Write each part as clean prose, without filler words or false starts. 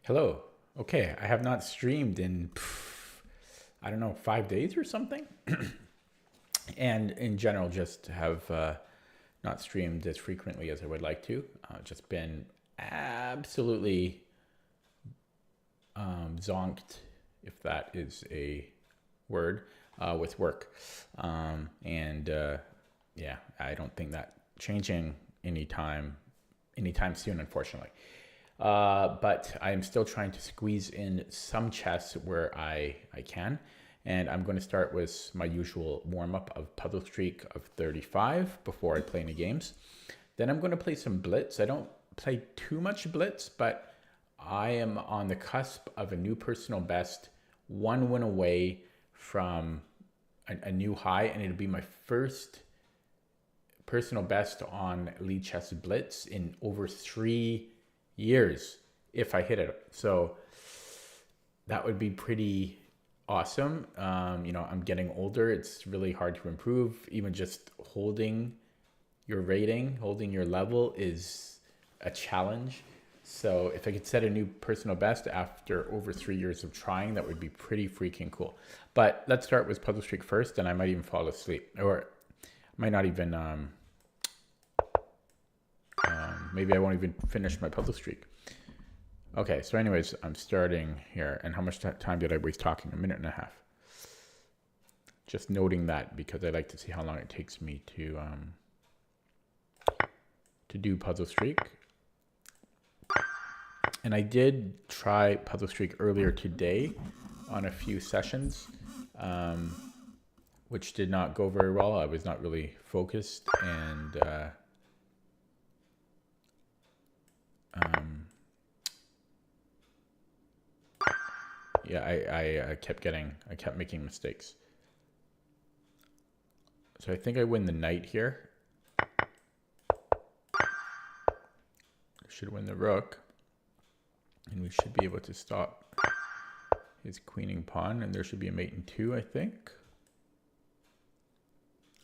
Hello. Okay, I have not streamed in, I don't know, 5 days or something. And in general, just have not streamed as frequently as I would like to. Just been absolutely zonked, if that is a word, with work. And yeah, I don't think that changing anytime soon, unfortunately. But I am still trying to squeeze in some chess where I can. And I'm going to start with my usual warm up of Puzzle Streak of 35 before I play any games. Then I'm going to play some Blitz. I don't play too much Blitz, but I am on the cusp of a new personal best, one win away from a new high, and it'll be my first personal best on Lead Chess Blitz in over 3 years if I hit it. So that would be pretty awesome. I'm getting older. It's really hard to improve. Even just holding your rating, holding your level is a challenge. So if I could set a new personal best after over 3 years of trying, that would be pretty freaking cool. But let's start with Puzzle Streak first, and I might even fall asleep, or might not even. Maybe I won't even finish my Puzzle Streak. Okay, so anyways, I'm starting here. And how much time did I waste talking? A minute and a half. Just noting that because I like to see how long it takes me to do Puzzle Streak. And I did try Puzzle Streak earlier today on a few sessions, which did not go very well. I was not really focused, and yeah, I kept making mistakes. So I think I win the knight here. Should win the rook. And we should be able to stop his queening pawn. And there should be a mate in 2, I think.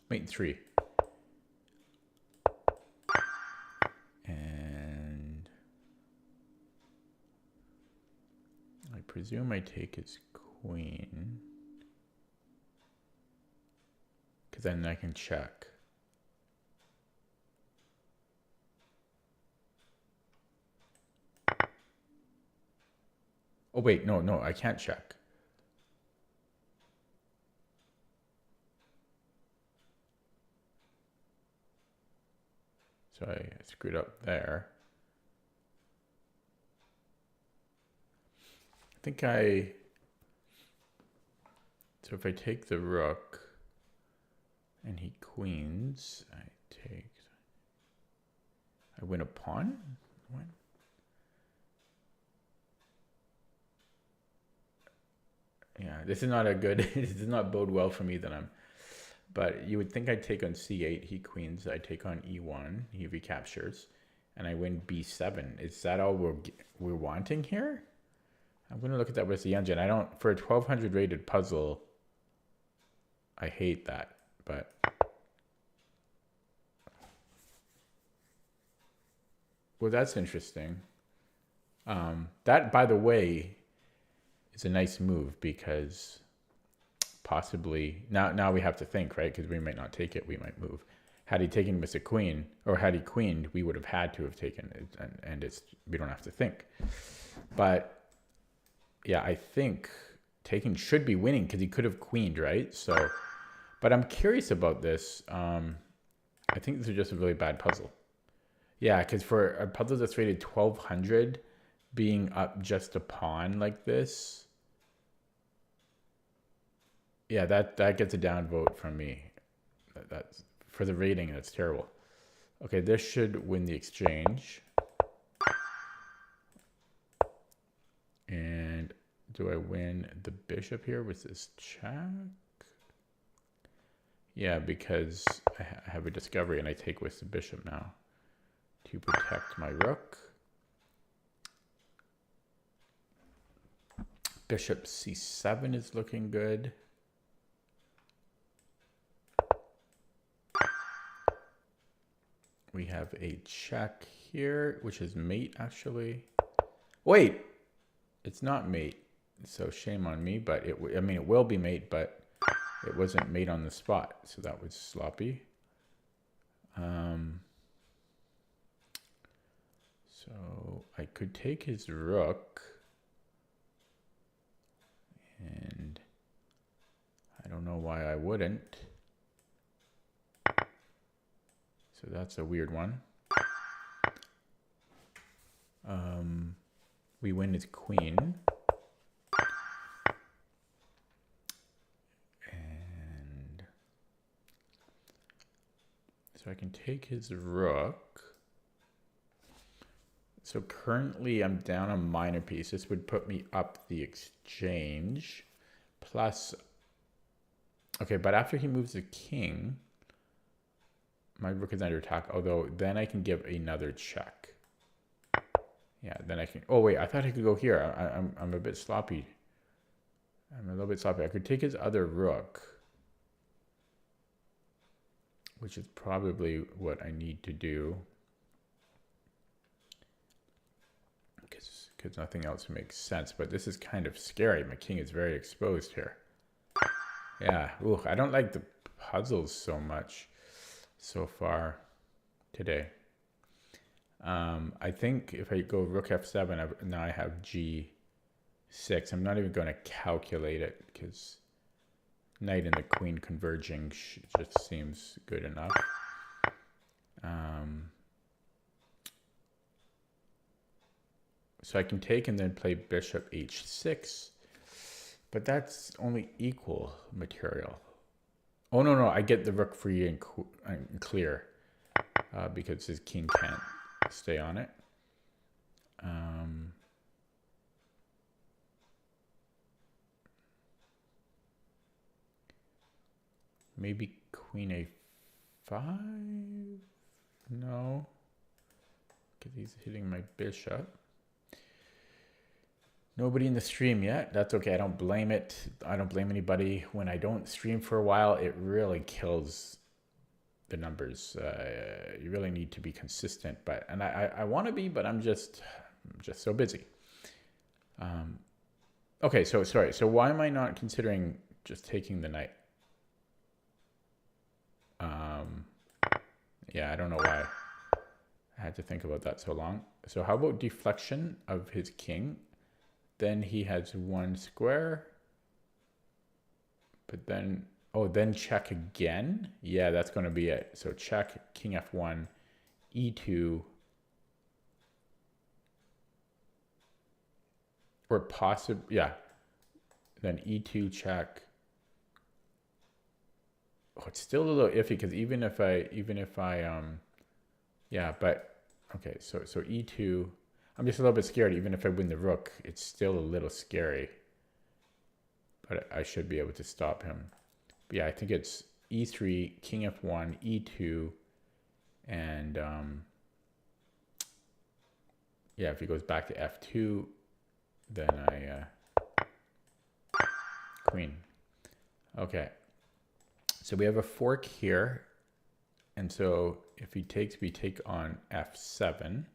Mate in 3. And I presume I take his queen. Because then I can check. Oh, wait, no, I can't check. So I screwed up there. So if I take the rook and he queens, I win a pawn? What? Yeah, this is not a good, this does not bode well for me but you would think I'd take on c8, he queens, I take on e1, he recaptures, and I win b7. Is that all we're wanting here? I'm going to look at that with the engine. For a 1200 rated puzzle, I hate that, but well, that's interesting. That, by the way, is a nice move because possibly now we have to think, right? Because we might not take it, we might move. Had he taken with a queen, or had he queened, we would have had to have taken it, and we don't have to think. But yeah, I think taking should be winning because he could have queened, right? So, but I'm curious about this. I think this is just a really bad puzzle. Yeah, because for a puzzle that's rated 1200, being up just a pawn like this, yeah, that gets a downvote from me. That's for the rating. That's terrible. Okay, this should win the exchange. And do I win the bishop here with this check? Yeah, because I have a discovery and I take with the bishop now to protect my rook. Bishop c7 is looking good. We have a check here, which is mate, actually. Wait, It's not mate, so shame on me, but I mean, it will be mate, but it wasn't mate on the spot, so that was sloppy. So I could take his rook, and I don't know why I wouldn't. So that's a weird one. We win his queen. And so I can take his rook. So currently I'm down a minor piece. This would put me up the exchange. Plus, okay, but after he moves the king, my rook is under attack, although then I can give another check. Yeah, then I can, oh wait, I thought I could go here. I'm a bit sloppy. I'm a little bit sloppy. I could take his other rook, which is probably what I need to do. Because nothing else makes sense. But this is kind of scary. My king is very exposed here. Yeah, ooh, I don't like the puzzles so much so far today. I think if I go rook f7, now I have g6. I'm not even going to calculate it because knight and the queen converging just seems good enough. So I can take and then play bishop h6, but that's only equal material. Oh, no, I get the rook free and clear because his king can't stay on it. Maybe queen a5? No, because he's hitting my bishop. Nobody in the stream yet. That's okay. I don't blame it. I don't blame anybody. When I don't stream for a while, it really kills the numbers. You really need to be consistent. And I want to be, but I'm just so busy. Okay, so sorry. So why am I not considering just taking the knight? Yeah, I don't know why I had to think about that so long. So how about deflection of his king? Then he has one square. But then, oh, then check again? Yeah, that's going to be it. So check, king f1, e2. Or possibly, yeah. Then e2 check. Oh, it's still a little iffy because even if I, yeah, but, okay, so e2, I'm just a little bit scared. Even if I win the rook, it's still a little scary. But I should be able to stop him. But yeah, I think it's e3, king f1, e2, and yeah, if he goes back to f2, then I queen. Okay, so we have a fork here, and so if he takes, we take on f7,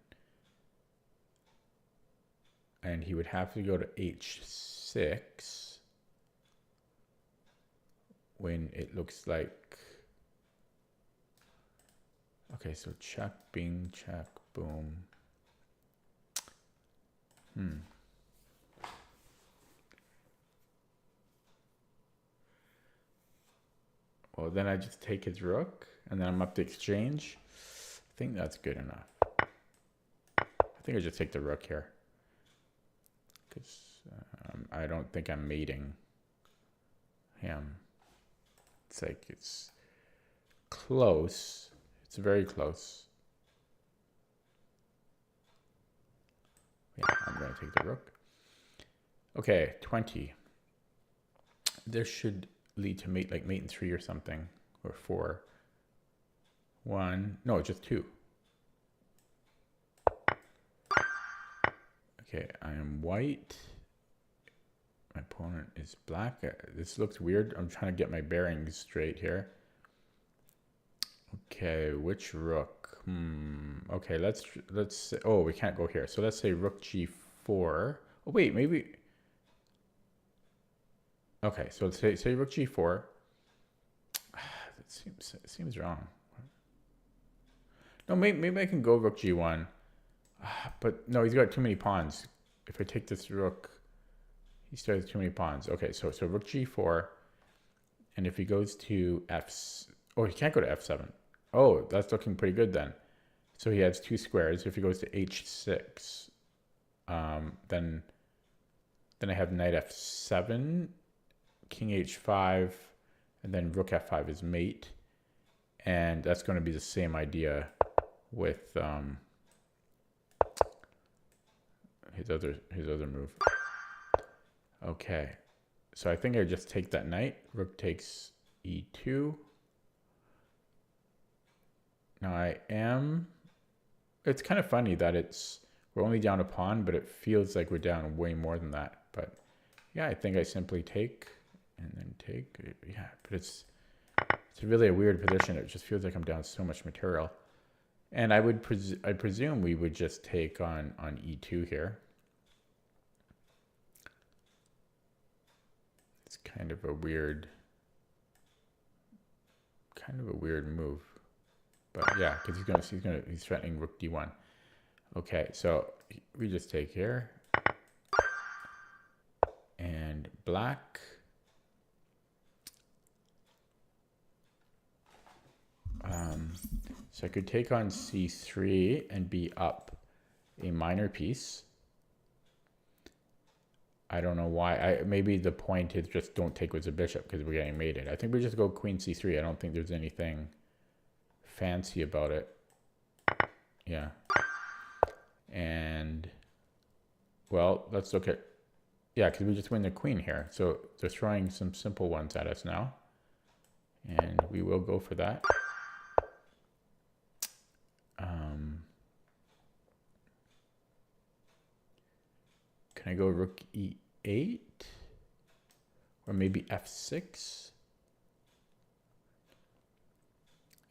and he would have to go to h6 when it looks like, okay, so check, bing, check, boom. Well, then I just take his rook, and then I'm up to exchange. I think that's good enough. I think I just take the rook here. Because I don't think I'm mating him. It's like, it's close. It's very close. Yeah, I'm going to take the rook. Okay, 20. This should lead to mate, like mate in 3 or something, or 4. 1, no, just 2. Okay, I am white. My opponent is black. This looks weird. I'm trying to get my bearings straight here. Okay, which rook? Okay, let's say, oh, we can't go here. So let's say rook g4. Oh, wait, maybe. Okay, so say rook g4. It seems wrong. No, maybe I can go rook g1. But no, he's got too many pawns. If I take this rook, he still has too many pawns. Okay, so rook g4. And if he goes to oh, he can't go to f7. Oh, that's looking pretty good then. So he has two squares. If he goes to h6, then I have knight f7, king h5, and then rook f5 is mate. And that's going to be the same idea with his other move. Okay, so I think I just take that knight. Rook takes e2. Now it's kind of funny that we're only down a pawn, but it feels like we're down way more than that. But yeah, I think I simply take and then take. Yeah, but it's really a weird position. It just feels like I'm down so much material. And I presume we would just take on e2 here. It's kind of a weird move. But yeah, because he's threatening rook d1. Okay, so we just take here. And black. So I could take on c3 and be up a minor piece. I don't know why. Maybe the point is just don't take with the bishop because we're getting mated. I think we just go queen c3. I don't think there's anything fancy about it. Yeah. And well, let's look at, yeah, because we just win the queen here. So they're throwing some simple ones at us now. And we will go for that. Can I go rook e8? Or maybe f6?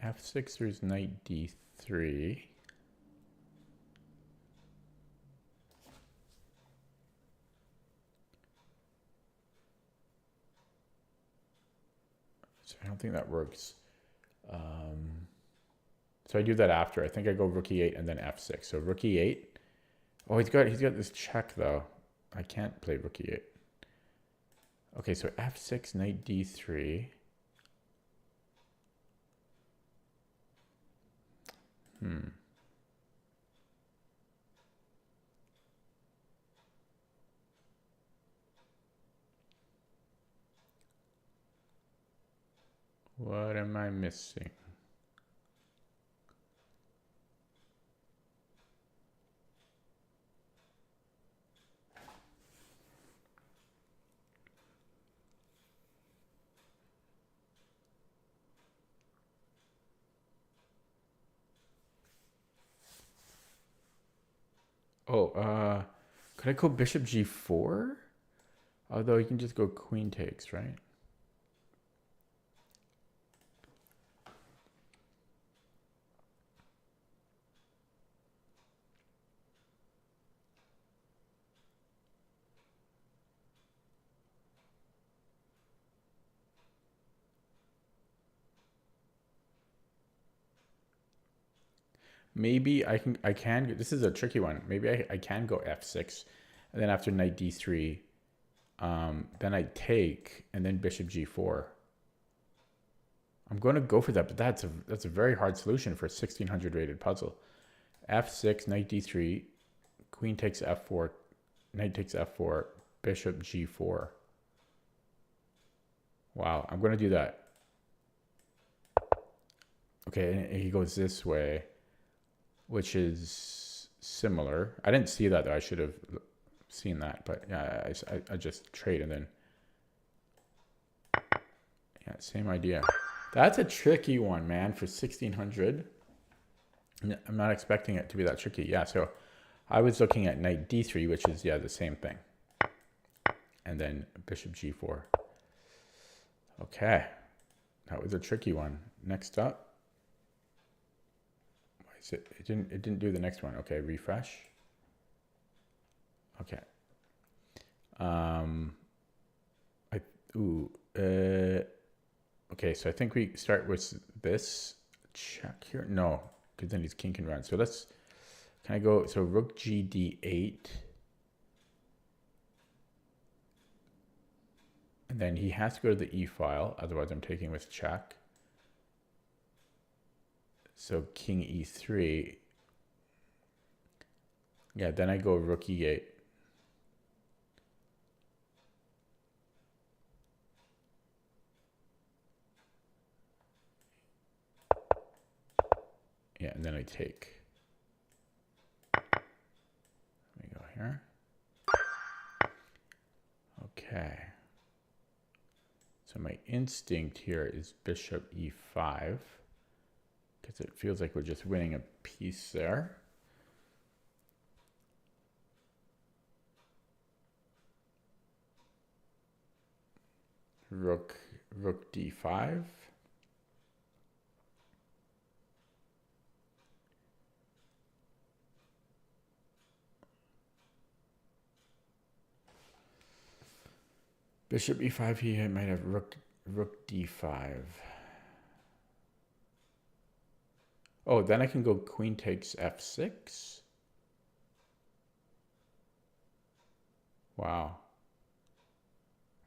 f6, there's knight d3. So I don't think that works. So I do that after. I think I go rook e8 and then f6. So rook e8. Oh, he's got this check though. I can't play rook e8. Okay, so f6, knight d3. What am I missing? Oh, could I go bishop g4? Although you can just go queen takes, right? Maybe I can, this is a tricky one. Maybe I can go f6, and then after knight d3, then I take, and then bishop g4. I'm going to go for that, but that's a very hard solution for a 1600 rated puzzle. f6, knight d3, queen takes f4, knight takes f4, bishop g4. Wow, I'm going to do that. Okay, and he goes this way, which is similar. I didn't see that though. I should have seen that, but yeah, I just trade and then, yeah, same idea. That's a tricky one, man, for 1600. I'm not expecting it to be that tricky. Yeah, so I was looking at knight d3, which is, yeah, the same thing. And then bishop g4. Okay, that was a tricky one. Next up. It didn't do the next one. Okay, refresh. Okay, Okay, so I think we start with this check here. No, because then he's king can run. So let's, can I go, so rook g d8. And then he has to go to the e file, otherwise I'm taking with check. So king e3. Yeah, then I go rook e8. Yeah, and then I take. Let me go here. Okay. So my instinct here is bishop e5, because it feels like we're just winning a piece there. Rook d5. Bishop e5, he might have rook d5. Oh, then I can go queen takes f6. Wow.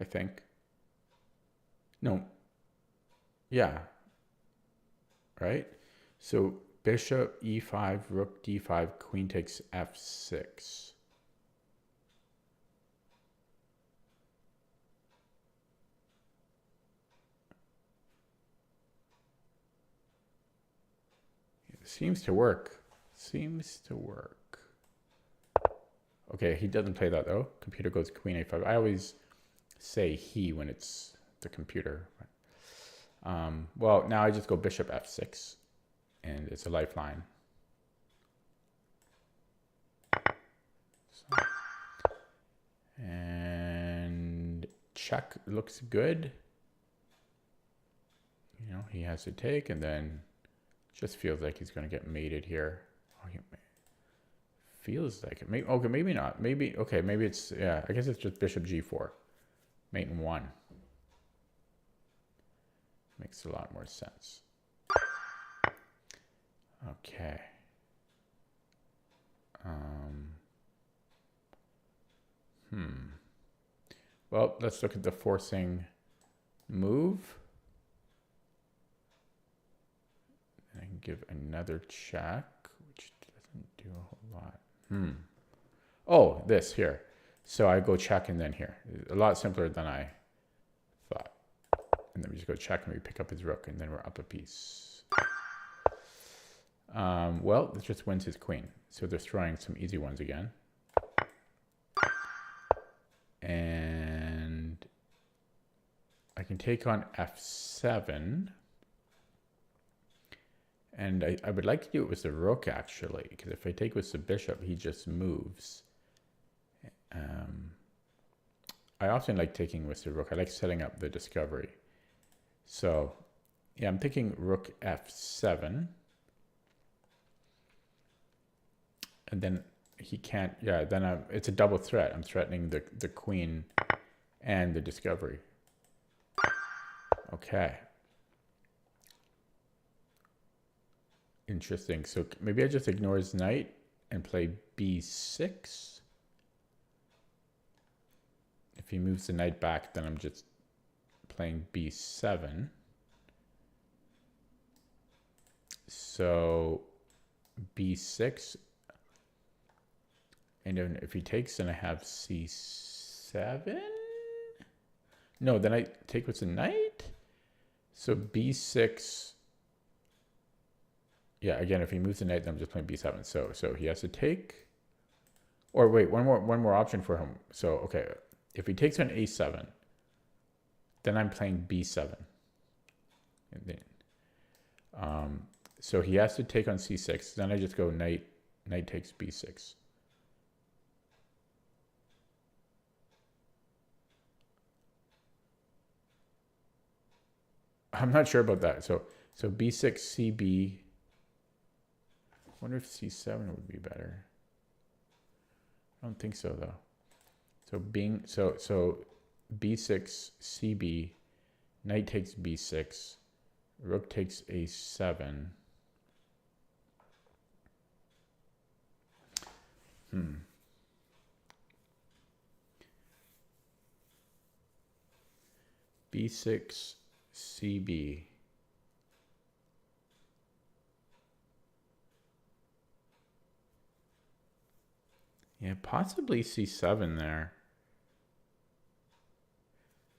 I think. No. Yeah. Right? So bishop e5, rook d5, queen takes f6. It seems to work. Seems to work. Okay, he doesn't play that though. Computer goes queen a5. I always say he when it's the computer. Well, now I just go bishop f6, and it's a lifeline. So, and check looks good. You know, he has to take, and then just feels like he's going to get mated here. Oh, he feels like it. Maybe, okay, maybe not. Maybe, okay, maybe it's, yeah, I guess it's just bishop g4. Mate in 1. Makes a lot more sense. Okay. Well, let's look at the forcing move. And I can give another check, which doesn't do a whole lot. Oh, this here. So I go check and then here. A lot simpler than I thought. And then we just go check and we pick up his rook, and then we're up a piece. Well, this just wins his queen. So they're throwing some easy ones again. And I can take on f7. And I would like to do it with the rook, actually, because if I take with the bishop, he just moves. I often like taking with the rook. I like setting up the discovery. So, yeah, I'm thinking rook f7. And then he can't, yeah, then it's a double threat. I'm threatening the queen and the discovery. Okay. Interesting. So maybe I just ignore his knight and play b6. If he moves the knight back, then I'm just playing b7. So b6. And then if he takes, then I have c7. No, then I take with the knight. So b6. Yeah, again, if he moves the knight, then I'm just playing b7. So he has to take. Or wait, one more option for him. So okay, if he takes on a7, then I'm playing b7. And then, so he has to take on c6. Then I just go knight takes b6. I'm not sure about that. So b6, cb. I wonder if c7 would be better. I don't think so, though. So b6, cb, knight takes b6, rook takes a7. b6, cb. Yeah, possibly c7 there.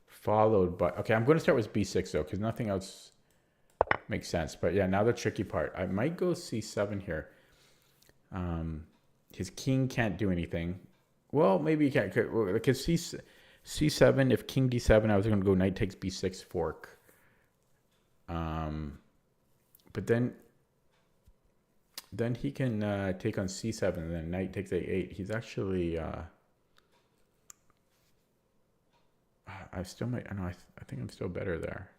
Followed by, okay, I'm going to start with b6 though, because nothing else makes sense. But yeah, now the tricky part. I might go c7 here. His king can't do anything. Well, maybe he can't, because c7, if king d7, I was going to go knight takes b6 fork. But then he can take on c7, and then knight takes a8. He's actually... I still might... I think I'm still better there.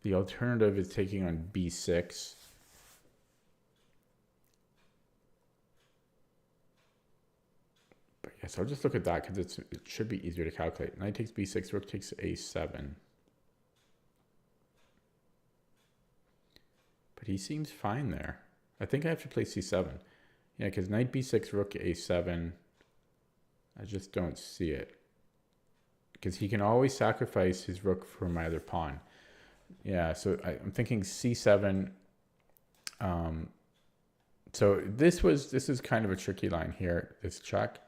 The alternative is taking on b6. But yes, I'll just look at that because it should be easier to calculate. Knight takes b6, rook takes a7. But he seems fine there. I think I have to play c7. Yeah, because knight b6, rook a7. I just don't see it. Because he can always sacrifice his rook for my other pawn. Yeah, so I'm thinking c7. So this is kind of a tricky line here. This check.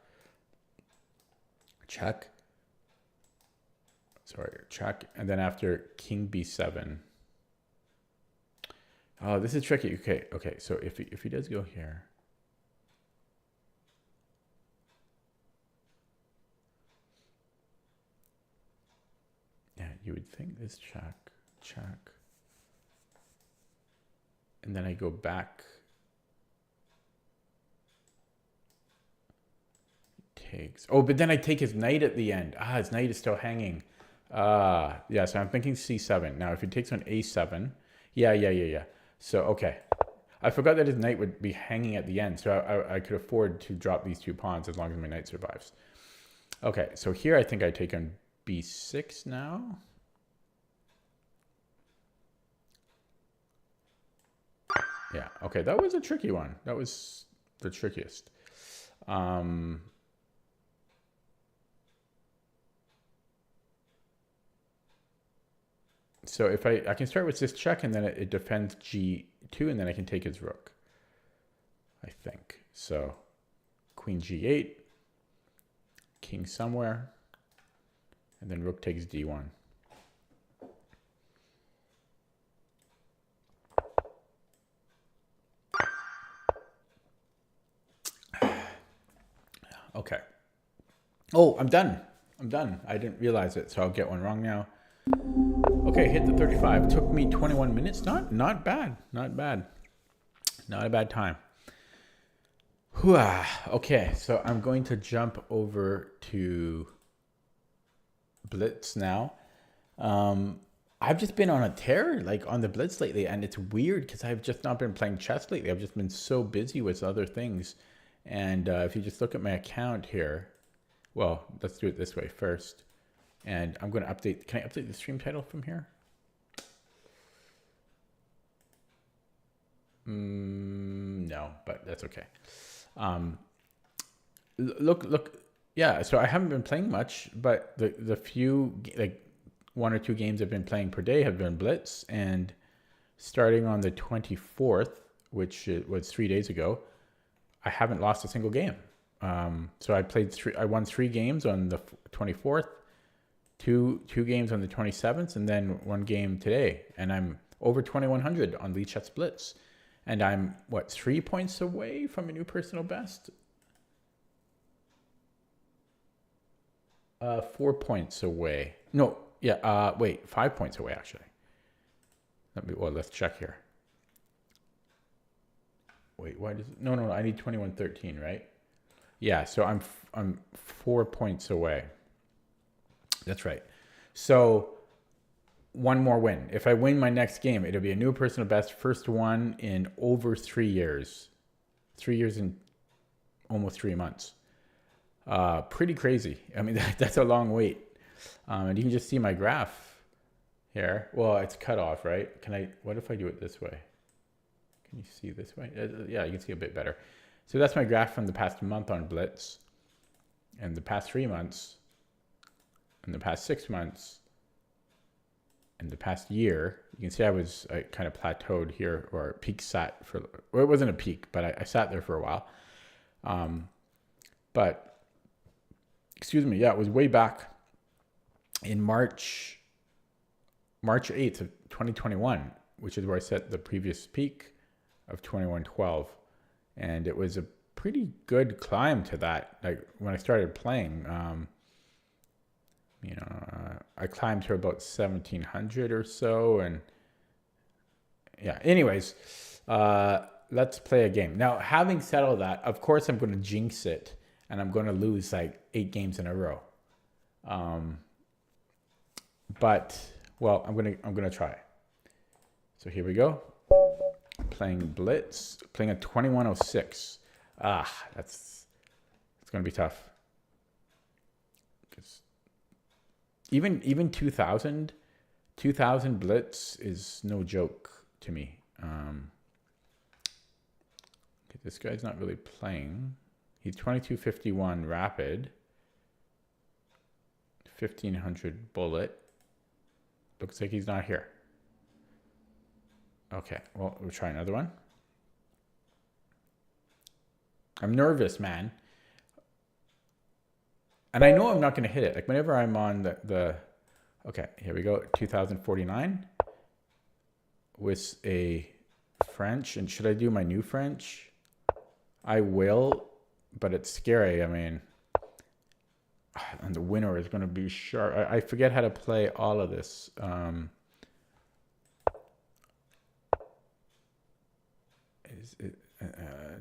Check. Sorry, check. And then after king b7. Oh, this is tricky. Okay. So if he does go here. Yeah, you would think this check. And then I go back. Takes. Oh, but then I take his knight at the end. His knight is still hanging. Yeah, so I'm thinking c7. Now, if he takes on a7. Yeah. So, okay. I forgot that his knight would be hanging at the end. So I could afford to drop these two pawns as long as my knight survives. Okay, so here I think I take on b6 now. Yeah, okay, that was a tricky one. That was the trickiest. So if I can start with this check, and then it defends g2, and then I can take his rook, I think. So queen g8, king somewhere, and then rook takes d1. Okay. Oh, I'm done. I didn't realize it, so I'll get one wrong now. Okay, hit the 35. Took me 21 minutes. Not bad. Not a bad time. Okay, so I'm going to jump over to Blitz now. I've just been on a tear, like on the Blitz lately, and it's weird because I've just not been playing chess lately. I've just been so busy with other things. And if you just look at my account here, well, let's do it this way first. And I'm going to update. Can I update the stream title from here? No, but that's okay. Look. Yeah, so I haven't been playing much, but the few, like 1 or 2 games I've been playing per day have been Blitz. And starting on the 24th, which was 3 days ago, I haven't lost a single game. So I won 3 games on the 24th, two games on the 27th, and then 1 game today. And I'm over 2,100 on Lead Chess Blitz. And I'm, 3 points away from a new personal best? 4 points away. No, yeah, wait, 5 points away, actually. Let's check here. Wait, why does it? No, I need 2113, right? Yeah, so I'm 4 points away. That's right. So 1 more win. If I win my next game, it'll be a new personal best, first one in over 3 years. 3 years and almost 3 months. Pretty crazy. I mean, that's a long wait. And you can just see my graph here. Well, it's cut off, right? What if I do it this way? Can you see this way? Yeah, you can see a bit better. So that's my graph from the past month on Blitz, and the past 3 months, and the past 6 months, and the past year. You can see I kind of plateaued here, or peak sat for, well, it wasn't a peak, but I sat there for a while. But excuse me, yeah, it was way back in March 8th of 2021, which is where I set the previous peak of 2112. And it was a pretty good climb to that. Like when I started playing, I climbed to about 1700 or so. And yeah, anyways, let's play a game. Now, having said all that, of course, I'm going to jinx it and I'm going to lose like 8 games in a row. But well, I'm going to try. So here we go. Playing Blitz, playing a 2106. It's going to be tough. Even 2000 Blitz is no joke to me. Okay, this guy's not really playing. He's 2251 rapid, 1500 bullet. Looks like he's not here. Okay, well, we'll try another one. I'm nervous, man. And I know I'm not going to hit it. Like whenever I'm on the okay, here we go. 2049 with a French. And should I do my new French? I will, but it's scary. I mean, and the winner is going to be sharp. I forget how to play all of this.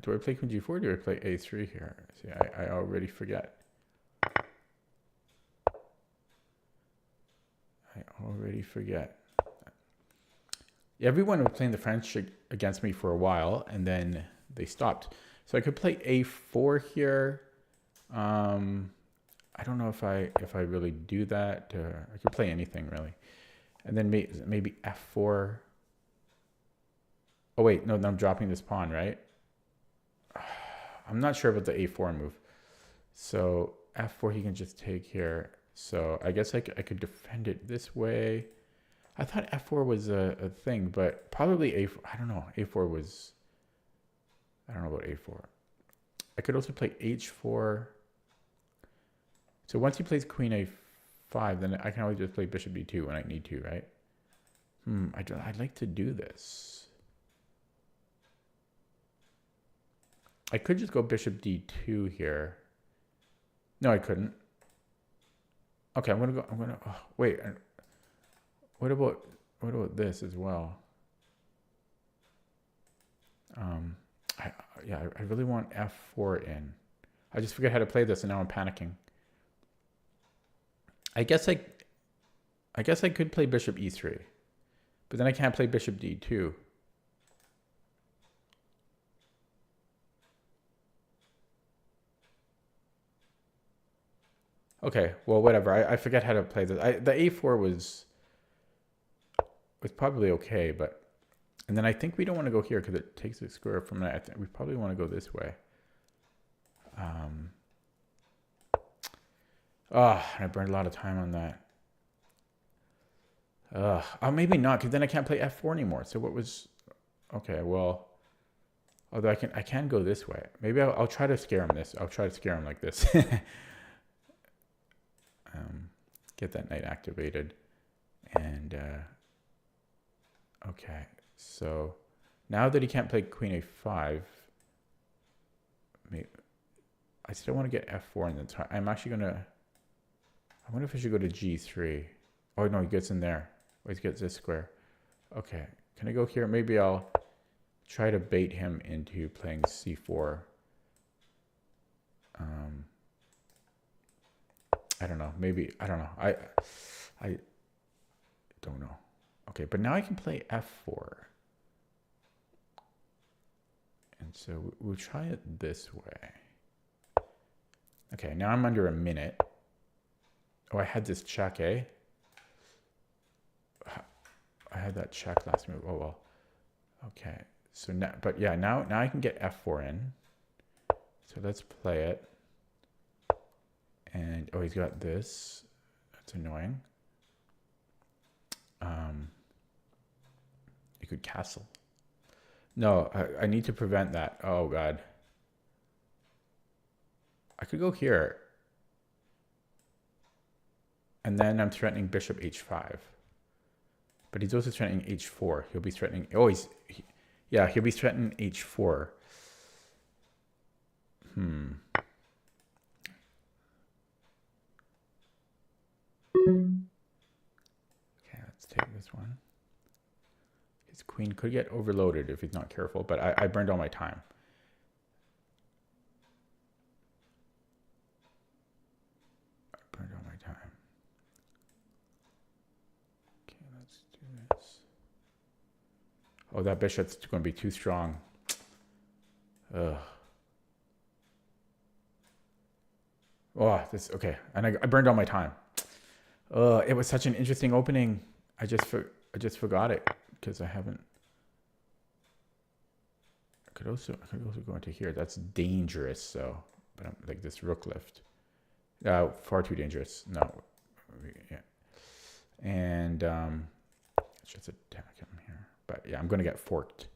Do I play Queen G4 or do I play A3 here? See, I already forget. Everyone was playing the French against me for a while, and then they stopped. So I could play A4 here. I don't know if I really do that. I could play anything really, and then maybe F4. Oh wait, no, I'm dropping this pawn, right? I'm not sure about the A4 move. So F4 he can just take here. So I guess I could defend it this way. I thought F4 was a thing, but probably A4. I don't know. A4 was. I don't know about A4. I could also play H4. So once he plays Queen A5, then I can always just play Bishop B2 when I need to, right? I'd like to do this. I could just go Bishop D2 here. No, I couldn't. Okay, I'm gonna. Oh, wait. What about this as well? I really want F4 in. I just forget how to play this, and now I'm panicking. I guess I could play Bishop E3, but then I can't play Bishop D2. Okay, well, whatever. I forget how to play this. The A4 was probably okay, but and then I think we don't want to go here because it takes a square from that. I think we probably want to go this way. I burned a lot of time on that. Oh, maybe not, because then I can't play F4 anymore. So what was? Okay, well, although I can go this way. Maybe I'll try to scare him this. I'll try to scare him like this. Get that knight activated, and okay. So now that he can't play Queen A5, I still want to get F4 in the time. I'm actually gonna. I wonder if I should go to G3. Oh no, he gets in there. Oh, he gets this square. Okay, can I go here? Maybe I'll try to bait him into playing C4. I don't know. Maybe I don't know. I don't know. Okay, but now I can play F4. And so we'll try it this way. Okay, now I'm under a minute. Oh, I had this check, eh? I had that check last move. Oh, well. Okay. So now, but yeah, now I can get F4 in. So let's play it. And, oh, he's got this. That's annoying. You could castle. No, I need to prevent that. Oh, God. I could go here. And then I'm threatening bishop h5. But he's also threatening h4. He'll be threatening... Oh, yeah, he'll be threatening h4. Okay, let's take this one. His queen could get overloaded if he's not careful, but I burned all my time. I burned all my time. Okay, let's do this. Oh, that bishop's going to be too strong. Ugh. Oh, this, okay. And I burned all my time. It was such an interesting opening. I just forgot it because I haven't. I could also go into here. That's dangerous, so. But I'm like this rook lift. Far too dangerous. No. Yeah. And let's just attack him here. But yeah, I'm going to get forked.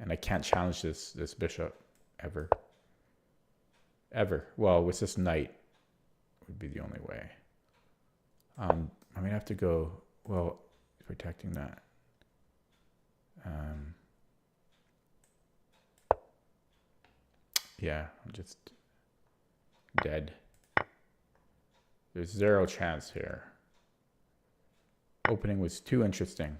And I can't challenge this bishop ever. Ever. Well, with this knight would be the only way. I mean, I have to go, well, protecting that. Yeah, I'm just dead. There's zero chance here. Opening was too interesting.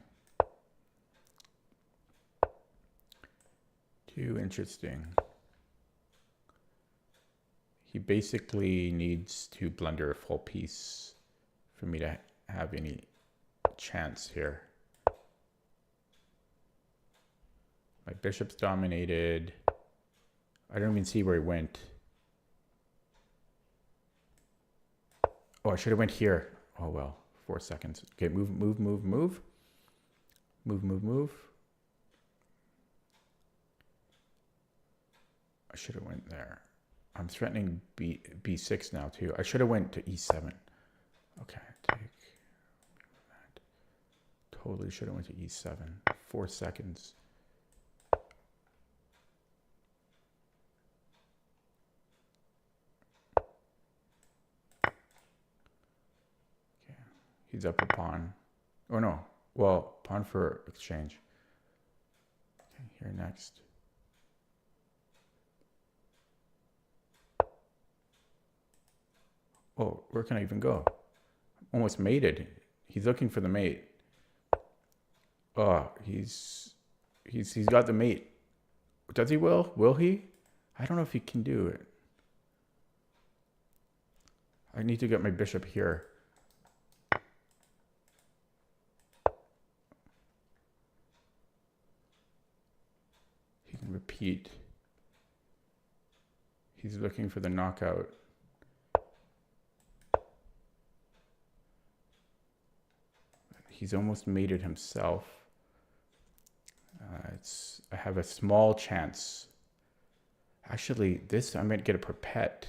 Too interesting. He basically needs to blunder a full piece for me to have any chance here. My bishop's dominated. I don't even see where he went. Oh, I should have went here. Oh, well, 4 seconds. Okay, move. Move. I should have went there. I'm threatening B6 now too. I should have went to E7. Okay, take that. Totally should have went to E7. 4 seconds. Okay, he's up a pawn. Oh no, well, pawn for exchange. Okay, here next. Oh, where can I even go? Almost mated. He's looking for the mate. Oh, he's got the mate. Does he will he? I don't know if he can do it. I need to get my bishop here. He can repeat. He's looking for the knockout. He's almost mated himself. I have a small chance. Actually, this I might get a perpet.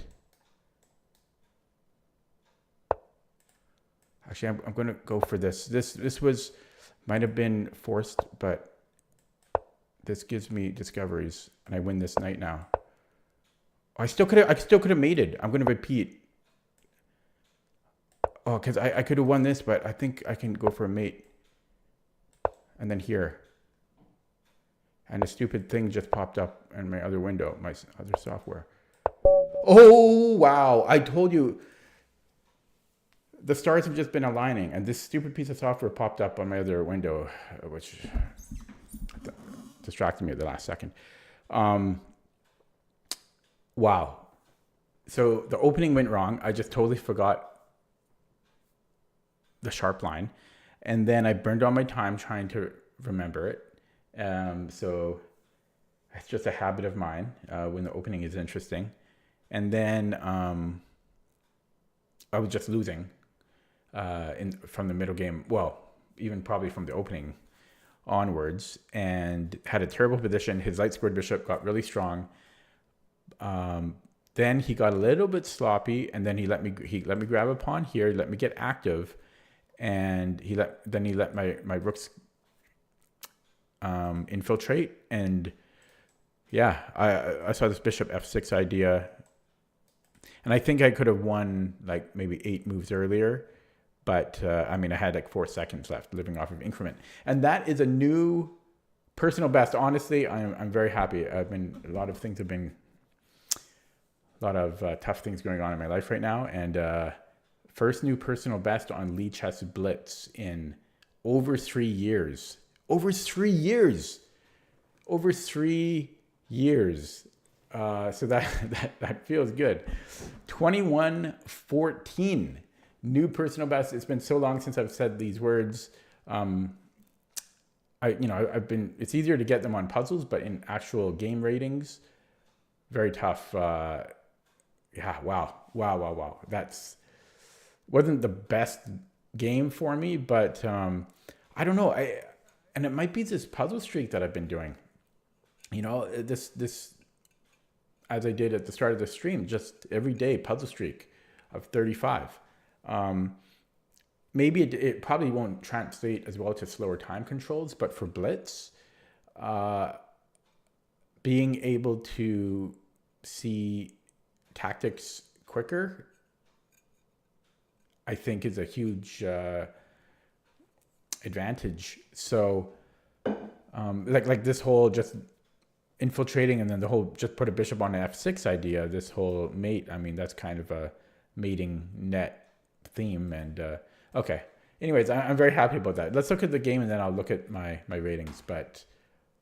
Actually, I'm going to go for this. This might have been forced, but this gives me discoveries, and I win this knight now. I still could have mated. I'm going to repeat. Oh, because I could have won this, but I think I can go for a mate. And then here. And a stupid thing just popped up in my other window, my other software. Oh, wow. I told you. The stars have just been aligning. And this stupid piece of software popped up on my other window, which distracted me at the last second. Wow. So the opening went wrong. I just totally forgot the sharp line, and then I burned all my time trying to remember it. So it's just a habit of mine when the opening is interesting. And then I was just losing from the middle game. Well, even probably from the opening onwards, and had a terrible position. His light squared bishop got really strong. Then he got a little bit sloppy, and then he let me grab a pawn here, let me get active, and he let my rooks infiltrate. And yeah, I saw this bishop f6 idea, and I think I could have won like maybe 8 moves earlier, but I mean, I had like 4 seconds left living off of increment, and that is a new personal best. Honestly, I'm very happy. A lot of tough things going on in my life right now, and first new personal best on Lichess Blitz in over 3 years. Over 3 years. So that feels good. 21-14. New personal best. It's been so long since I've said these words. It's easier to get them on puzzles, but in actual game ratings, very tough. Yeah, wow. Wasn't the best game for me, but I don't know. And it might be this puzzle streak that I've been doing. This as I did at the start of the stream, just every day puzzle streak of 35. Maybe it probably won't translate as well to slower time controls, but for Blitz, being able to see tactics quicker, I think, is a huge advantage. So like this whole just infiltrating, and then the whole just put a bishop on an f6 idea, this whole mate, I mean, that's kind of a mating net theme. And okay, anyways, I'm very happy about that. Let's look at the game, and then I'll look at my ratings, but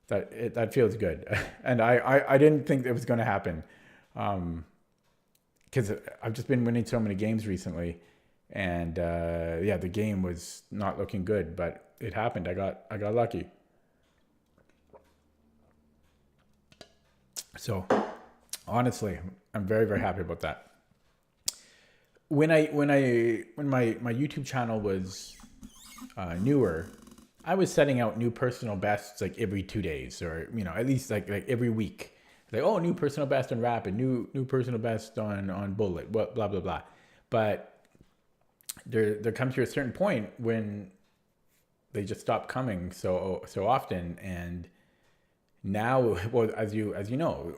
that feels good. And I didn't think it was going to happen, because I've just been winning so many games recently, and yeah, the game was not looking good, but it happened. I got lucky. So honestly, I'm very, very happy about that. When my YouTube channel was newer, I was setting out new personal bests like every 2 days, or at least like every week. Like, oh, new personal best on Rapid, new personal best on Bullet, blah blah blah. But there comes to a certain point when they just stop coming so often. And now, well, as you know,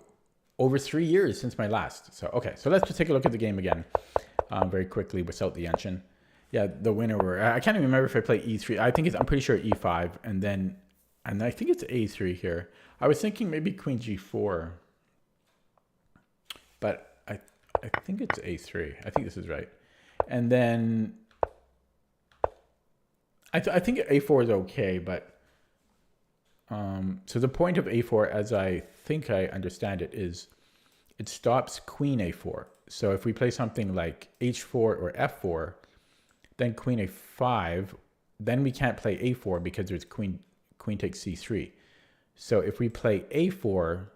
over 3 years since my last. So okay, so let's just take a look at the game again, very quickly without the engine. Yeah, the winner I can't even remember if I played E3. I'm pretty sure E5, and I think it's A3 here. I was thinking maybe Queen G4, but I think it's A3. I think this is right. And then I think A4 is okay, but so the point of A4, as I think I understand it, is it stops Queen A4. So if we play something like H4 or F4, then Queen A5, then we can't play A4 because there's Queen takes C3. So if we play A4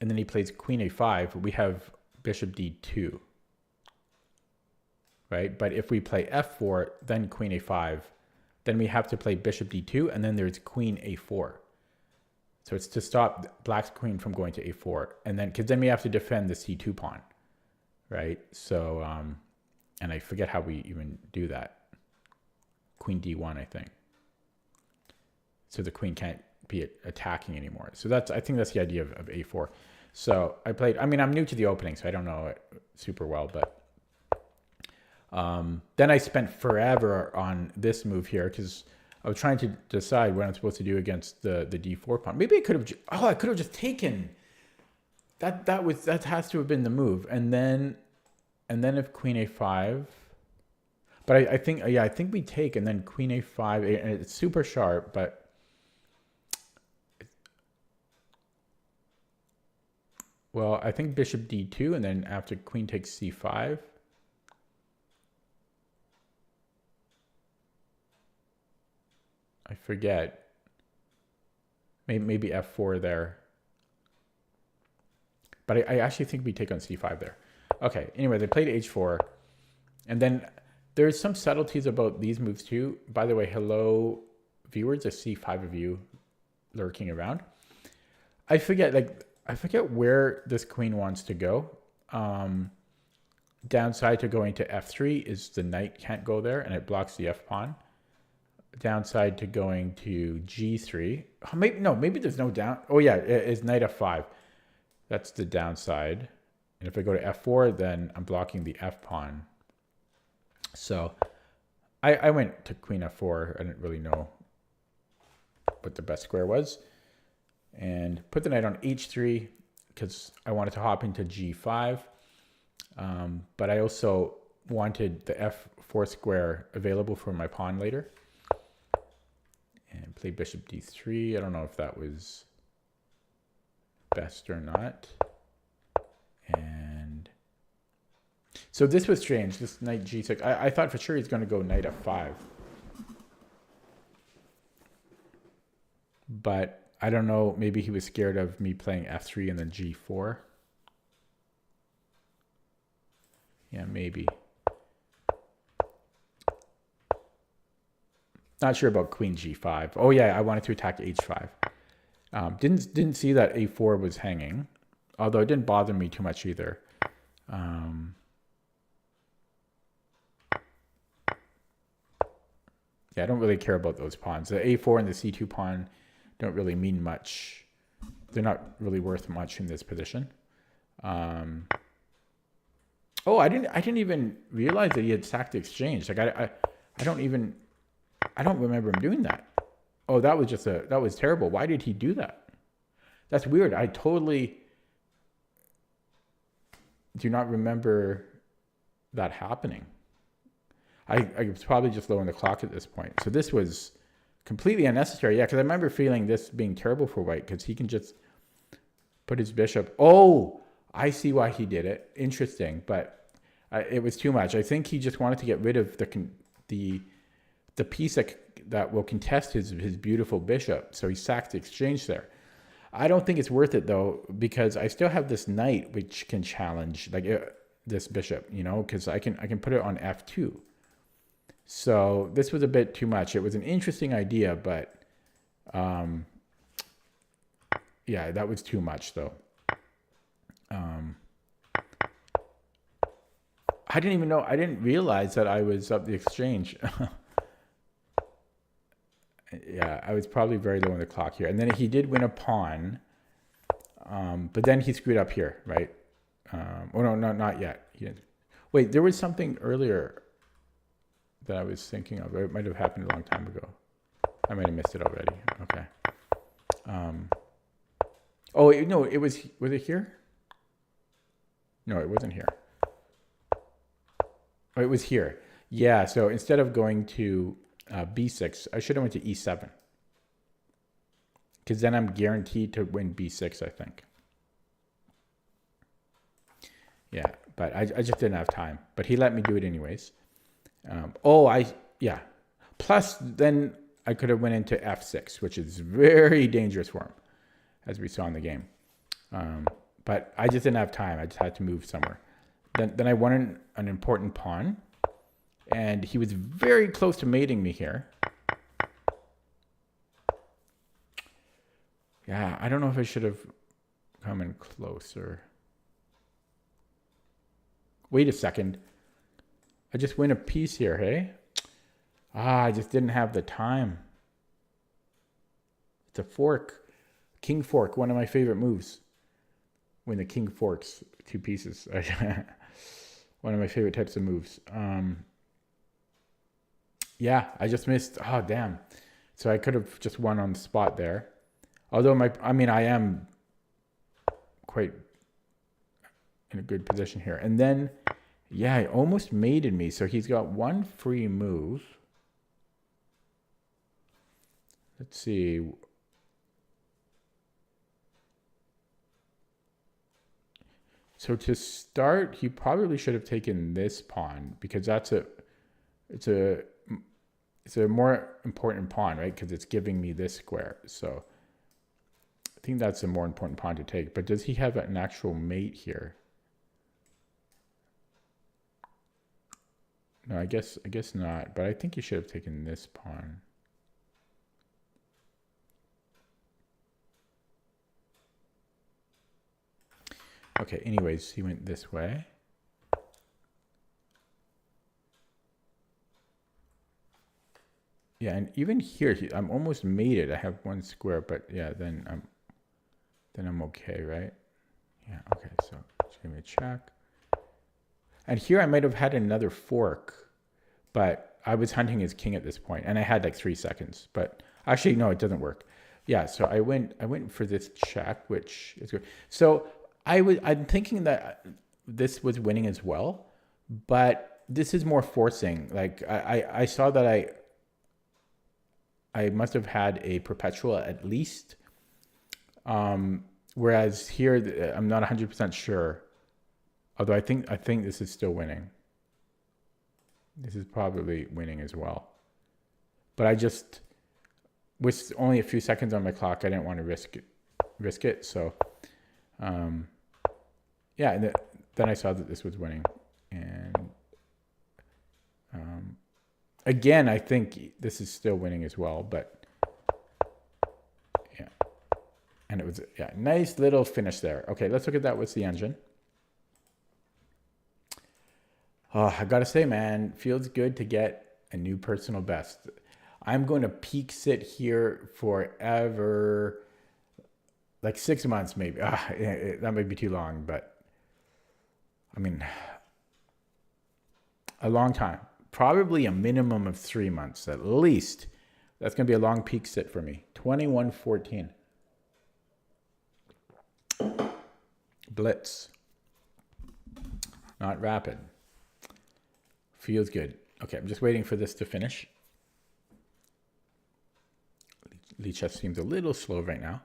and then he plays Queen A5, we have Bishop D2, right? But if we play F4, then Queen A5, then we have to play Bishop D2, and then there's Queen A4. So it's to stop Black's queen from going to A4, and then because then we have to defend the C2 pawn, right? So and I forget how we even do that. Queen D1, I think. So the queen can't be attacking anymore. So I think that's the idea of A4. So I'm new to the opening, so I don't know it super well, but then I spent forever on this move here because I was trying to decide what I'm supposed to do against the D4 pawn. Maybe I could have just taken that. That has to have been the move, and then if Queen A5, but I think we take, and then Queen A5, and it's super sharp, but well, I think Bishop D2, and then after Queen takes C5. I forget. Maybe F4 there. But I actually think we take on c5 there. Okay, anyway, they played h4. And then there's some subtleties about these moves too. By the way, hello, viewers. I see 5 of you lurking around. I forget where this queen wants to go. Downside to going to f3 is the knight can't go there, and it blocks the f pawn. Downside to going to g3. Oh, maybe there's no down. Oh yeah, it's knight f5. That's the downside. And if I go to f4, then I'm blocking the f pawn. So I went to queen f4. I didn't really know what the best square was. And put the knight on h3 because I wanted to hop into g5. But I also wanted the f4 square available for my pawn later. And play bishop d3. I don't know if that was best or not. And so this was strange, this knight g6. I thought for sure he's going to go knight f5. But I don't know, maybe he was scared of me playing f3 and then g4. Yeah, maybe. Not sure about queen g5. Oh yeah, I wanted to attack h5. Didn't see that a4 was hanging, although it didn't bother me too much either. Yeah, I don't really care about those pawns. The a4 and the c2 pawn don't really mean much. They're not really worth much in this position. Oh, I didn't even realize that he had sacked the exchange. Like I don't remember him doing that. Oh, that was terrible. Why did he do that? That's weird. I totally do not remember that happening. I was probably just low on the clock at this point. So this was completely unnecessary. Yeah, because I remember feeling this being terrible for white because he can just put his bishop. Oh, I see why he did it. Interesting, but it was too much. I think he just wanted to get rid of the piece that will contest his beautiful bishop. So he sacked the exchange there. I don't think it's worth it though, because I still have this knight which can challenge like this bishop, you know, because I can put it on f2. So this was a bit too much. It was an interesting idea, but yeah, that was too much though. I didn't realize that I was up the exchange. Yeah, I was probably very low on the clock here. And then he did win a pawn, but then he screwed up here, right? Oh no, not yet. He didn't. Wait, there was something earlier that I was thinking of. It might have happened a long time ago. I might have missed it already. Okay. Oh no, was it here? No, it wasn't here. Oh, it was here. Yeah, so instead of going to b6, I should have went to e7. Because then I'm guaranteed to win b6, I think. Yeah, but I just didn't have time. But he let me do it anyways. Yeah. Plus, then I could have went into f6, which is very dangerous for him, as we saw in the game. But I just didn't have time. I just had to move somewhere. Then I won an important pawn. And he was very close to mating me here. Yeah, I don't know if I should have come in closer. Wait a second. I just win a piece here, hey? I just didn't have the time. It's a fork. King fork, one of my favorite moves. When the king forks 2 pieces. One of my favorite types of moves. Yeah, I just missed. Oh, damn. So I could have just won on the spot there. Although I am quite in a good position here. And then, yeah, he almost mated me. So he's got one free move. Let's see. So to start, he probably should have taken this pawn because it's a more important pawn, right? Because it's giving me this square. So I think that's a more important pawn to take. But does he have an actual mate here? No, I guess not. But I think he should have taken this pawn. Okay, anyways, he went this way. Yeah, and even here, I'm almost mated. I have one square, but yeah, then I'm okay, right? Yeah, okay, so just give me a check. And here I might have had another fork, but I was hunting his king at this point, and I had like 3 seconds. But actually, no, it doesn't work. Yeah, so I went for this check, which is good. So I'm thinking that this was winning as well, but this is more forcing. Like I saw that I must have had a perpetual at least. Whereas here, I'm not 100% sure. Although I think this is still winning. This is probably winning as well. But I just, with only a few seconds on my clock, I didn't want to risk it. So, yeah. And then I saw that this was winning, and again, I think this is still winning as well. But yeah, and it was nice little finish there. Okay, let's look at that with the engine. Oh, I gotta say, man, feels good to get a new personal best. I'm going to peak sit here forever, like 6 months maybe. That might be too long, but I mean, a long time. Probably a minimum of 3 months at least. That's going to be a long peak sit for me. 21-14. Blitz. Not rapid. Feels good. Okay, I'm just waiting for this to finish. Lichess seems a little slow right now.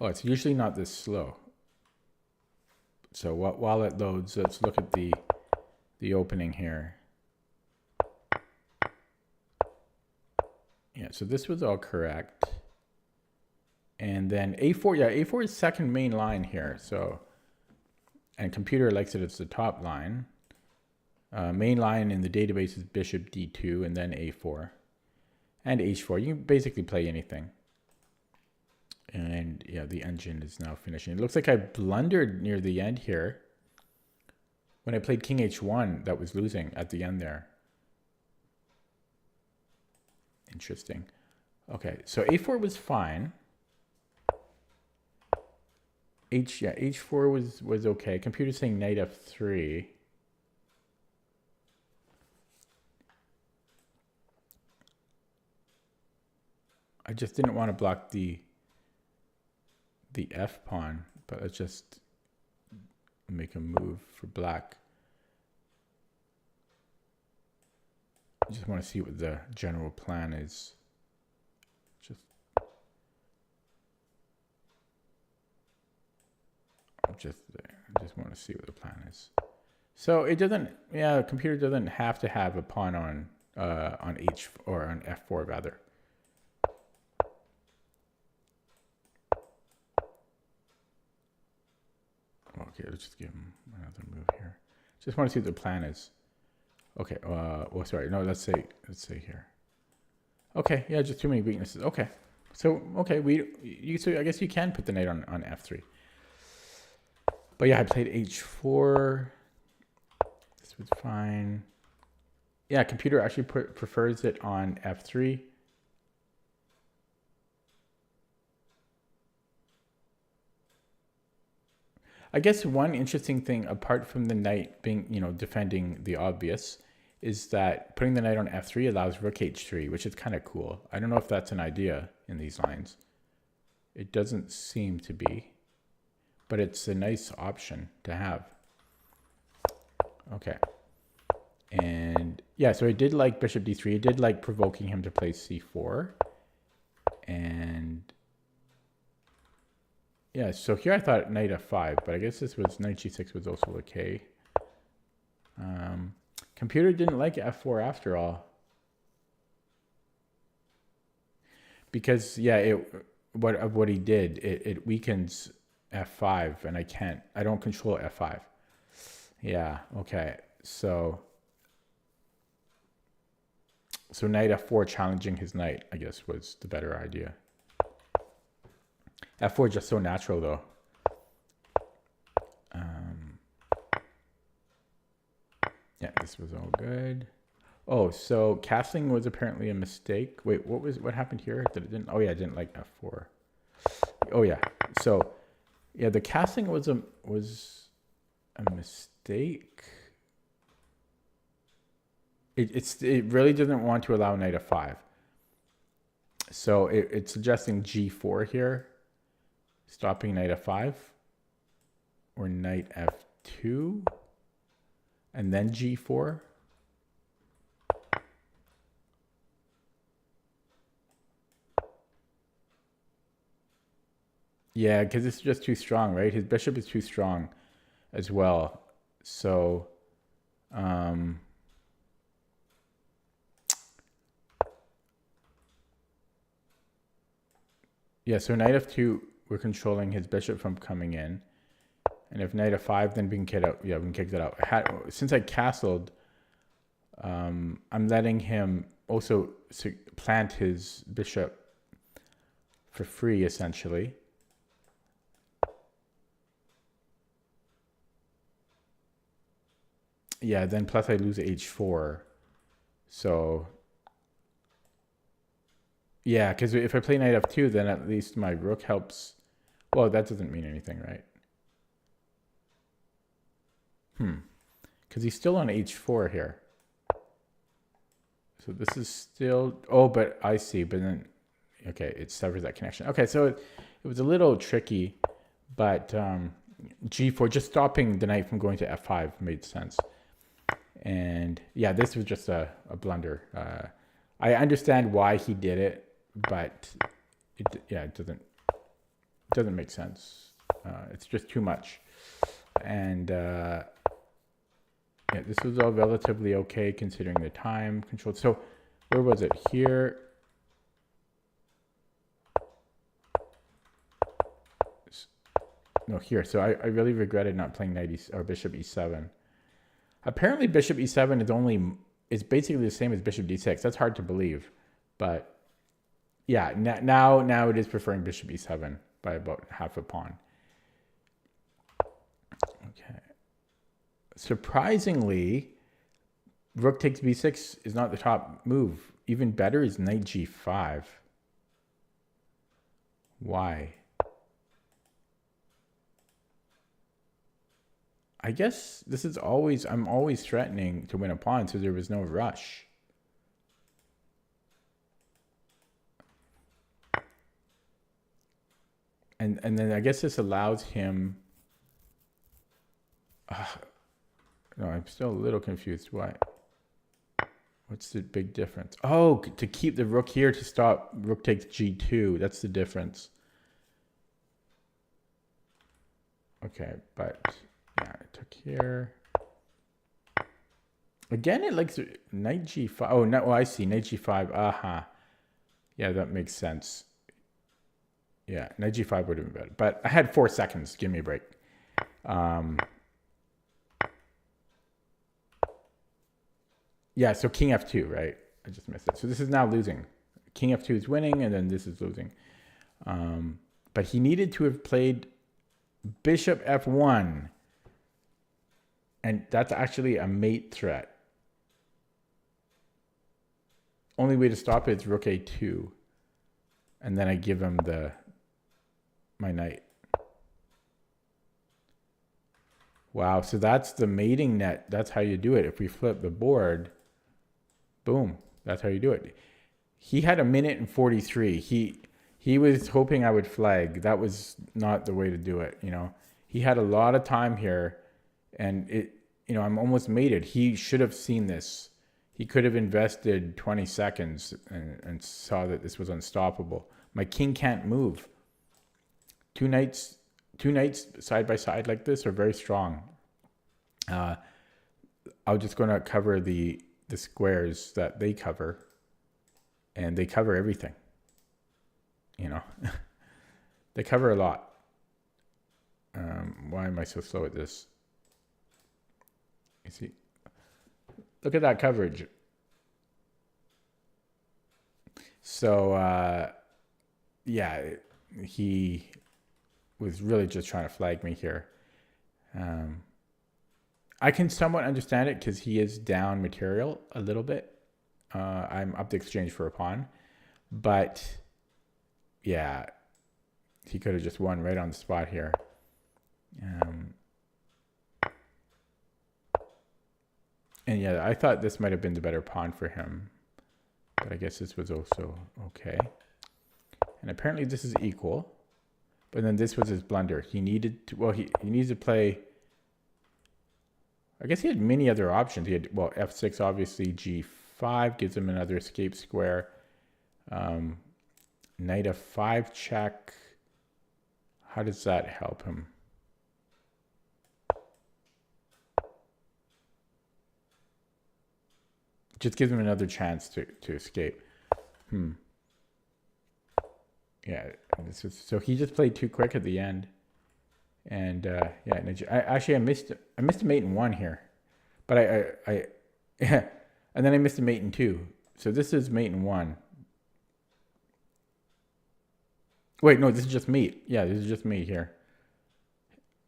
Oh, it's usually not this slow. So while it loads, let's look at the opening here. Yeah, so this was all correct. And then A4, yeah, A4 is second main line here. So, and computer likes it as the top line. Main line in the database is bishop D2 and then A4 and H4. You can basically play anything. And yeah, the engine is now finishing. It looks like I blundered near the end here. When I played King H1, that was losing at the end there. Interesting. Okay, so A4 was fine. H4 was okay. Computer's saying knight F3. I just didn't want to block the F pawn, but let's just make a move for black. I just want to see what the general plan is. I just want to see what the plan is. So it doesn't, yeah, the computer doesn't have to have a pawn on H or on F4 rather. Okay, let's just give him another move here. Just want to see what the plan is. Okay, well, sorry, no, let's say here. Okay, yeah, just too many weaknesses. Okay, so okay, so I guess you can put the knight on F3. But yeah, I played H4. This was fine. Yeah, computer actually prefers it on F3. I guess one interesting thing, apart from the knight being, defending the obvious, is that putting the knight on F3 allows rook H3, which is kind of cool. I don't know if that's an idea in these lines. It doesn't seem to be, but it's a nice option to have. Okay. And yeah, so I did like bishop D3. I did like provoking him to play C4. And Yeah, so here I thought knight f5, but I guess this was knight g6 was also okay. Computer didn't like f4 after all. Because, yeah, what he did, it weakens f5, and I don't control f5. Yeah, okay, so knight f4 challenging his knight, I guess, was the better idea. f4 is just so natural, though. Yeah, this was all good. Oh, so castling was apparently a mistake. Wait, what happened here? That it didn't? Oh yeah, I didn't like f4. Oh yeah. So yeah, the casting was a mistake. It really doesn't want to allow knight f5. So it's suggesting g4 here, stopping knight f5, or knight f2, and then g4. Yeah, because it's just too strong, right? His bishop is too strong as well. So, yeah, so knight f2, we're controlling his bishop from coming in. And if knight f5, then we can kick it out. Yeah, we can kick that out. Since I castled, I'm letting him also plant his bishop for free, essentially. Yeah, then plus I lose h4. So, yeah, because if I play knight f2, then at least my rook helps. Well, that doesn't mean anything, right? Because he's still on h4 here. So this is still, oh, but I see, but then, okay, it severs that connection. Okay, so it was a little tricky, but g4, just stopping the knight from going to f5 made sense. And yeah, this was just a blunder. I understand why he did it, but it doesn't make sense. It's just too much. And yeah, this was all relatively okay considering the time control. So where was it? Here. No, here. So I really regretted not playing or bishop e7. Apparently bishop e7 is basically the same as bishop d6. That's hard to believe. But yeah, now it is preferring bishop e7 by about half a pawn. Okay. Surprisingly, rook takes b6 is not the top move. Even better is knight g5. Why? I guess this is I'm always threatening to win a pawn, so there was no rush. And then I guess this allows him. No, I'm still a little confused. Why? What's the big difference? Oh, to keep the rook here to stop rook takes g2. That's the difference. Okay, but yeah, I took here. Again, it likes knight g5. Oh, no, I see. Knight g5. Aha. Yeah, that makes sense. Yeah, knight g5 would have been better. But I had 4 seconds. Give me a break. Yeah, so king f2, right? I just missed it. So this is now losing. King f2 is winning, and then this is losing. But he needed to have played bishop f1. And that's actually a mate threat. Only way to stop it is rook a2. And then I give him my knight. Wow, so that's the mating net. That's how you do it. If we flip the board, boom, that's how you do it. He had 1:43. He was hoping I would flag. That was not the way to do it, you know. He had a lot of time here, and I'm almost mated. He should have seen this. He could have invested 20 seconds and saw that this was unstoppable. My king can't move. 2 knights two knights side by side like this are very strong. I'm just going to cover the squares that they cover, and they cover everything. You know, they cover a lot. Why am I so slow at this? You see, look at that coverage. So, yeah, he was really just trying to flag me here. I can somewhat understand it because he is down material a little bit. I'm up the exchange for a pawn. But, yeah, he could have just won right on the spot here. And yeah, I thought this might have been the better pawn for him. But I guess this was also okay. And apparently this is equal. But then this was his blunder. He needed to, well, he needs to play, I guess he had many other options. He had, well, f6, obviously, g5 gives him another escape square. Knight f5 check. How does that help him? Just gives him another chance to escape. Yeah, this is, so he just played too quick at the end. And yeah, I missed a mate in 1 here. But I yeah, and then I missed a mate in 2. So this is mate in 1. Wait, no, this is just mate. Yeah, this is just mate here.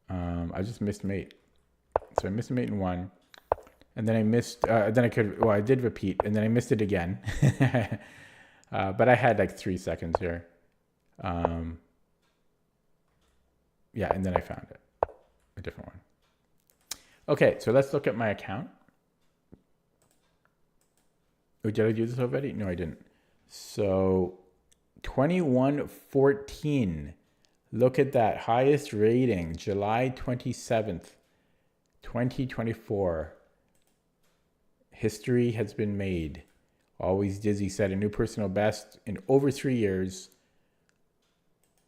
I just missed mate. So I missed a mate in 1. And then I missed, then I could, well, I did repeat, and then I missed it again. But I had like 3 seconds here. Yeah, and then I found it, a different one. Okay, so let's look at my account. Oh, did I do this already? No, I didn't. So 2114. Look at that, highest rating, July 27th, 2024. History has been made. Always Dizzy set a new personal best in over 3 years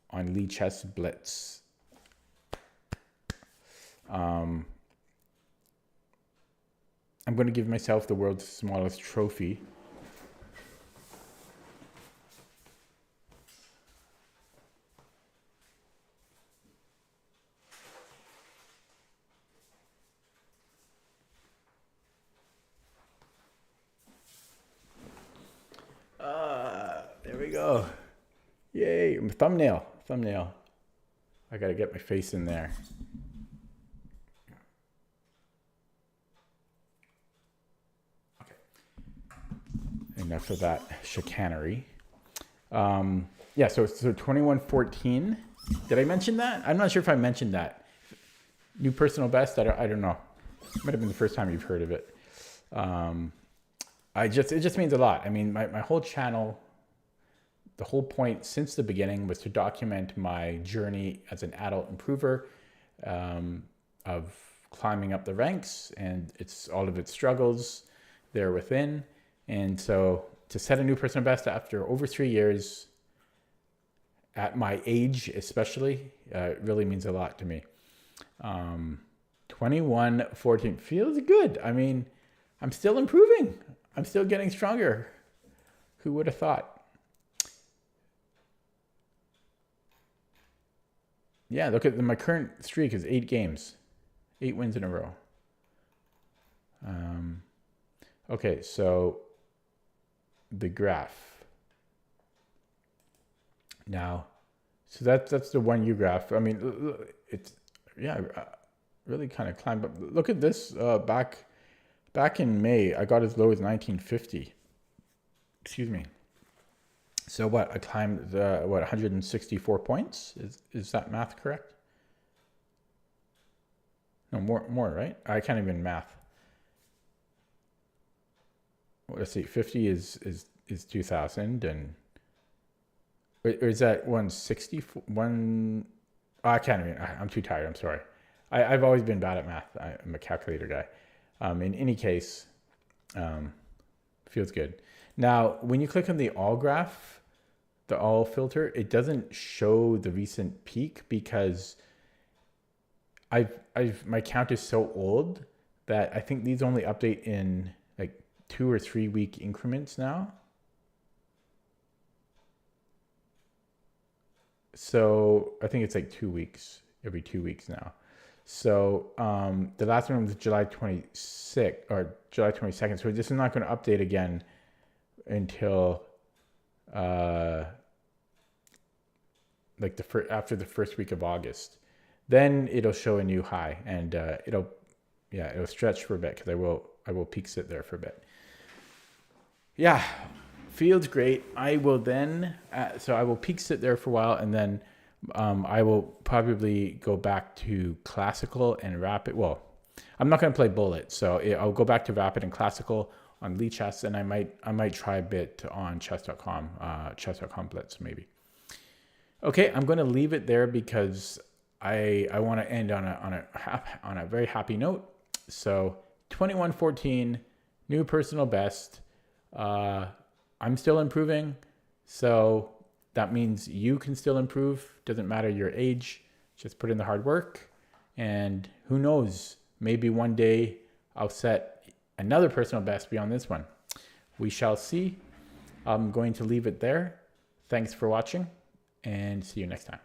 on Lee Chess Blitz. I'm going to give myself the world's smallest trophy. There we go. Yay, thumbnail. I got to get my face in there. Okay. Enough of that chicanery. Yeah, so 2114. Did I mention that? I'm not sure if I mentioned that. New personal best? I don't know. It might have been the first time you've heard of it. It just means a lot. I mean, my whole channel, the whole point since the beginning was to document my journey as an adult improver, of climbing up the ranks, and it's all of its struggles there within. And so to set a new personal best after over 3 years, at my age especially, really means a lot to me. 2114 feels good. I mean, I'm still improving. I'm still getting stronger. Who would have thought? Yeah, look at my current streak is 8 games. 8 wins in a row. Okay, so the graph. Now, so that's the 1U graph. I mean, it's, yeah, really kind of climbed up. Look at this, back in May, I got as low as 1950. Excuse me. So what, I climbed, 164 points? Is that math correct? No, more, right? I can't even math. Well, let's see, 50 is 2000, and, or is that 164? I can't even, I'm too tired, I'm sorry. I've always been bad at math. I'm a calculator guy. In any case, feels good. Now, when you click on the all graph, the all filter, it doesn't show the recent peak because my count is so old that I think these only update in like 2 or 3 week increments now. So I think it's like 2 weeks, every 2 weeks now. So the last one was July 26th or July 22nd. So this is not going to update again until like after the first week of August. Then it'll show a new high, and it'll stretch for a bit because I will peak sit there for a bit. Yeah, feels great. I will then I will peak sit there for a while, and then I will probably go back to classical and rapid. Well, I'm not going to play bullet, so I'll go back to rapid and classical on Lee chess, and I might try a bit on chess.com, chess.com Blitz maybe. Okay, I'm going to leave it there because I want to end on a very happy note. So 21-14, new personal best. I'm still improving, so that means you can still improve. Doesn't matter your age, just put in the hard work, and who knows, maybe one day I'll set another personal best beyond this one. We shall see. I'm going to leave it there. Thanks for watching, and see you next time.